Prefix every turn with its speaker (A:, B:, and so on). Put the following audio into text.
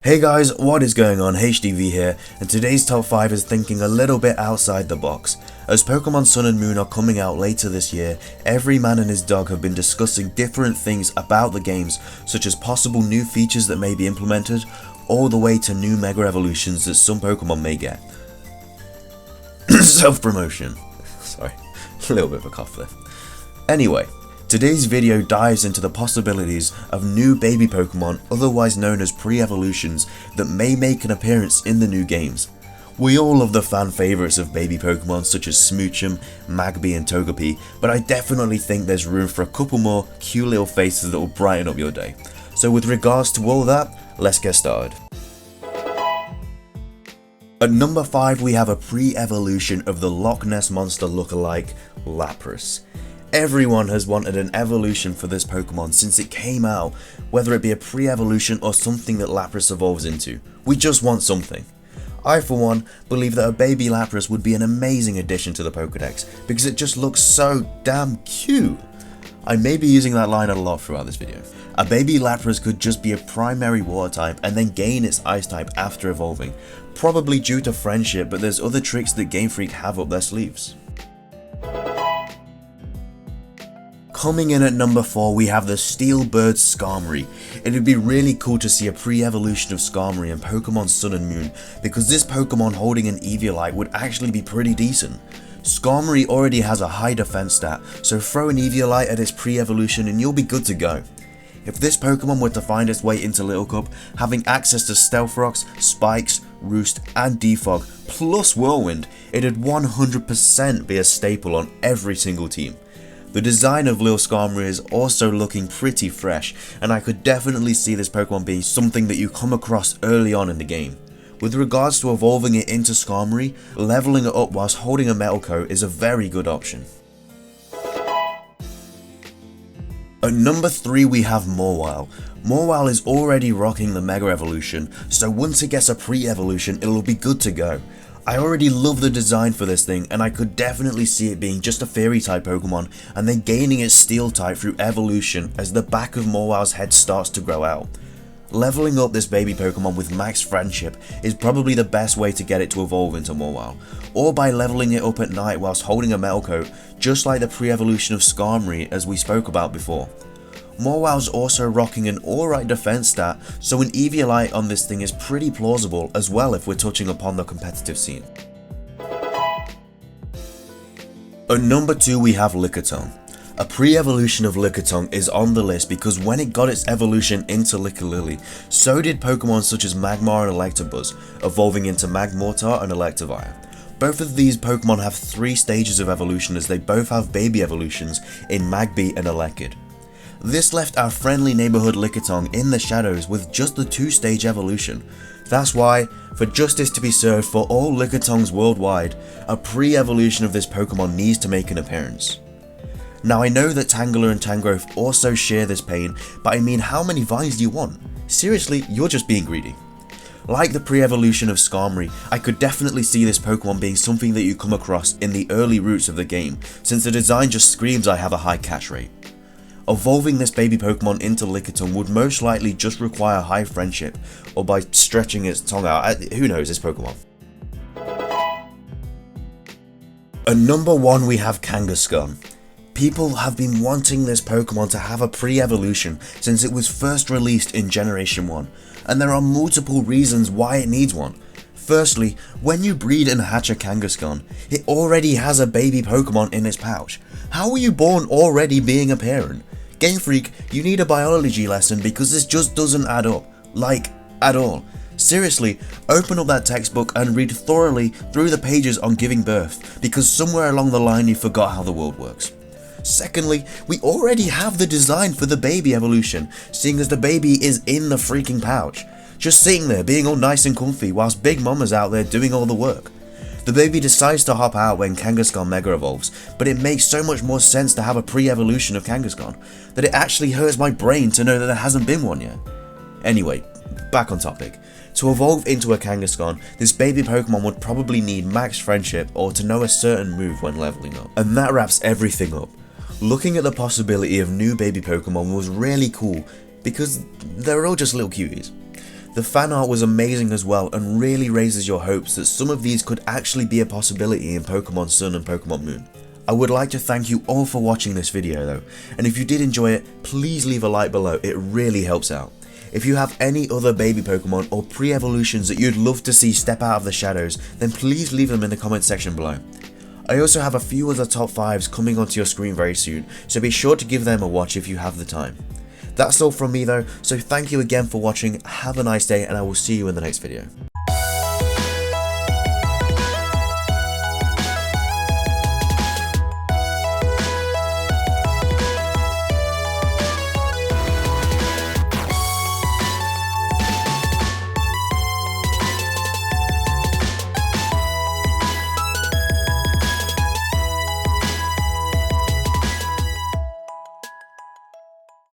A: Hey guys, what is going on? HDvee here, and today's top 5 is thinking a little bit outside the box. As Pokémon Sun and Moon are coming out later this year, every man and his dog have been discussing different things about the games, such as possible new features that may be implemented, all the way to new Mega Evolutions that some Pokémon may get. Self-promotion. Sorry, a little bit of a cough there. Anyway, today's video dives into the possibilities of new baby Pokémon, otherwise known as pre-evolutions, that may make an appearance in the new games. We all love the fan favourites of baby Pokémon such as Smoochum, Magby and Togepi, but I definitely think there's room for a couple more cute little faces that will brighten up your day. So with regards to all that, let's get started. At number 5 we have a pre-evolution of the Loch Ness Monster lookalike, LAPRAS. Everyone has wanted an evolution for this Pokemon since it came out, whether it be a pre-evolution or something that Lapras evolves into. We just want something. I for one believe that a baby Lapras would be an amazing addition to the Pokedex because it just looks so damn cute. I may be using that line a lot throughout this video. A baby Lapras could just be a primary water type and then gain its ice type after evolving, probably due to friendship, but there's other tricks that GameFreak have up their sleeves. Coming in at number 4 we have the Steel Bird Skarmory. It would be really cool to see a pre-evolution of Skarmory in Pokémon Sun and Moon because this Pokémon holding an Eviolite would actually be pretty decent. Skarmory already has a high defense stat, so throw an Eviolite at its pre-evolution and you'll be good to go. If this Pokémon were to find its way into Little Cup, having access to Stealth Rocks, Spikes, Roost and Defog plus Whirlwind, it'd 100% be a staple on every single team. The design of Lil Skarmory is also looking pretty fresh, and I could definitely see this Pokemon being something that you come across early on in the game. With regards to evolving it into Skarmory, leveling it up whilst holding a metal coat is a very good option. At number 3 we have MAWILE. MAWILE is already rocking the Mega Evolution, so once it gets a pre-evolution it'll be good to go. I already love the design for this thing and I could definitely see it being just a fairy type Pokemon and then gaining its steel type through evolution as the back of MAWILE's head starts to grow out. Leveling up this baby Pokemon with max friendship is probably the best way to get it to evolve into MAWILE, or by leveling it up at night whilst holding a metal coat, just like the pre-evolution of Skarmory as we spoke about before. MAWILE's also rocking an alright defense stat, so an Eviolite on this thing is pretty plausible as well if we're touching upon the competitive scene. At number 2 we have Lickitung. A pre-evolution of Lickitung is on the list because when it got its evolution into Lickilily, so did Pokemon such as Magmar and Electabuzz, evolving into Magmortar and Electivire. Both of these Pokemon have 3 stages of evolution as they both have baby evolutions in Magby and Elekid. This left our friendly neighbourhood Lickitung in the shadows with just the 2-stage evolution. That's why, for justice to be served for all Lickitungs worldwide, a pre-evolution of this Pokemon needs to make an appearance. Now I know that Tangela and Tangrowth also share this pain, but I mean, how many vines do you want? Seriously, you're just being greedy. Like the pre-evolution of Skarmory, I could definitely see this Pokemon being something that you come across in the early routes of the game, since the design just screams I have a high catch rate. Evolving this baby Pokemon into Lickitung would most likely just require high friendship, or by stretching its tongue out, who knows this Pokemon. At number 1 we have Kangaskhan. People have been wanting this Pokemon to have a pre-evolution since it was first released in Generation 1, and there are multiple reasons why it needs one. Firstly, when you breed and hatch a Kangaskhan, it already has a baby Pokemon in its pouch. How were you born already being a parent? GameFreak, you need a biology lesson because this just doesn't add up. Like, at all. Seriously, open up that textbook and read thoroughly through the pages on giving birth, because somewhere along the line you forgot how the world works. Secondly, we already have the design for the baby evolution, seeing as the baby is in the freaking pouch, just sitting there being all nice and comfy whilst Big Mama's out there doing all the work. The baby decides to hop out when Kangaskhan Mega evolves, but it makes so much more sense to have a pre-evolution of Kangaskhan that it actually hurts my brain to know that there hasn't been one yet. Anyway, back on topic. To evolve into a Kangaskhan, this baby Pokemon would probably need max friendship or to know a certain move when leveling up. And that wraps everything up. Looking at the possibility of new baby Pokemon was really cool because they're all just little cuties. The fan art was amazing as well and really raises your hopes that some of these could actually be a possibility in Pokemon Sun and Pokemon Moon. I would like to thank you all for watching this video though, and if you did enjoy it, please leave a like below, it really helps out. If you have any other baby Pokemon or pre-evolutions that you'd love to see step out of the shadows, then please leave them in the comment section below. I also have a few other top 5s coming onto your screen very soon, so be sure to give them a watch if you have the time. That's all from me though, so thank you again for watching, have a nice day, and I will see you in the next video.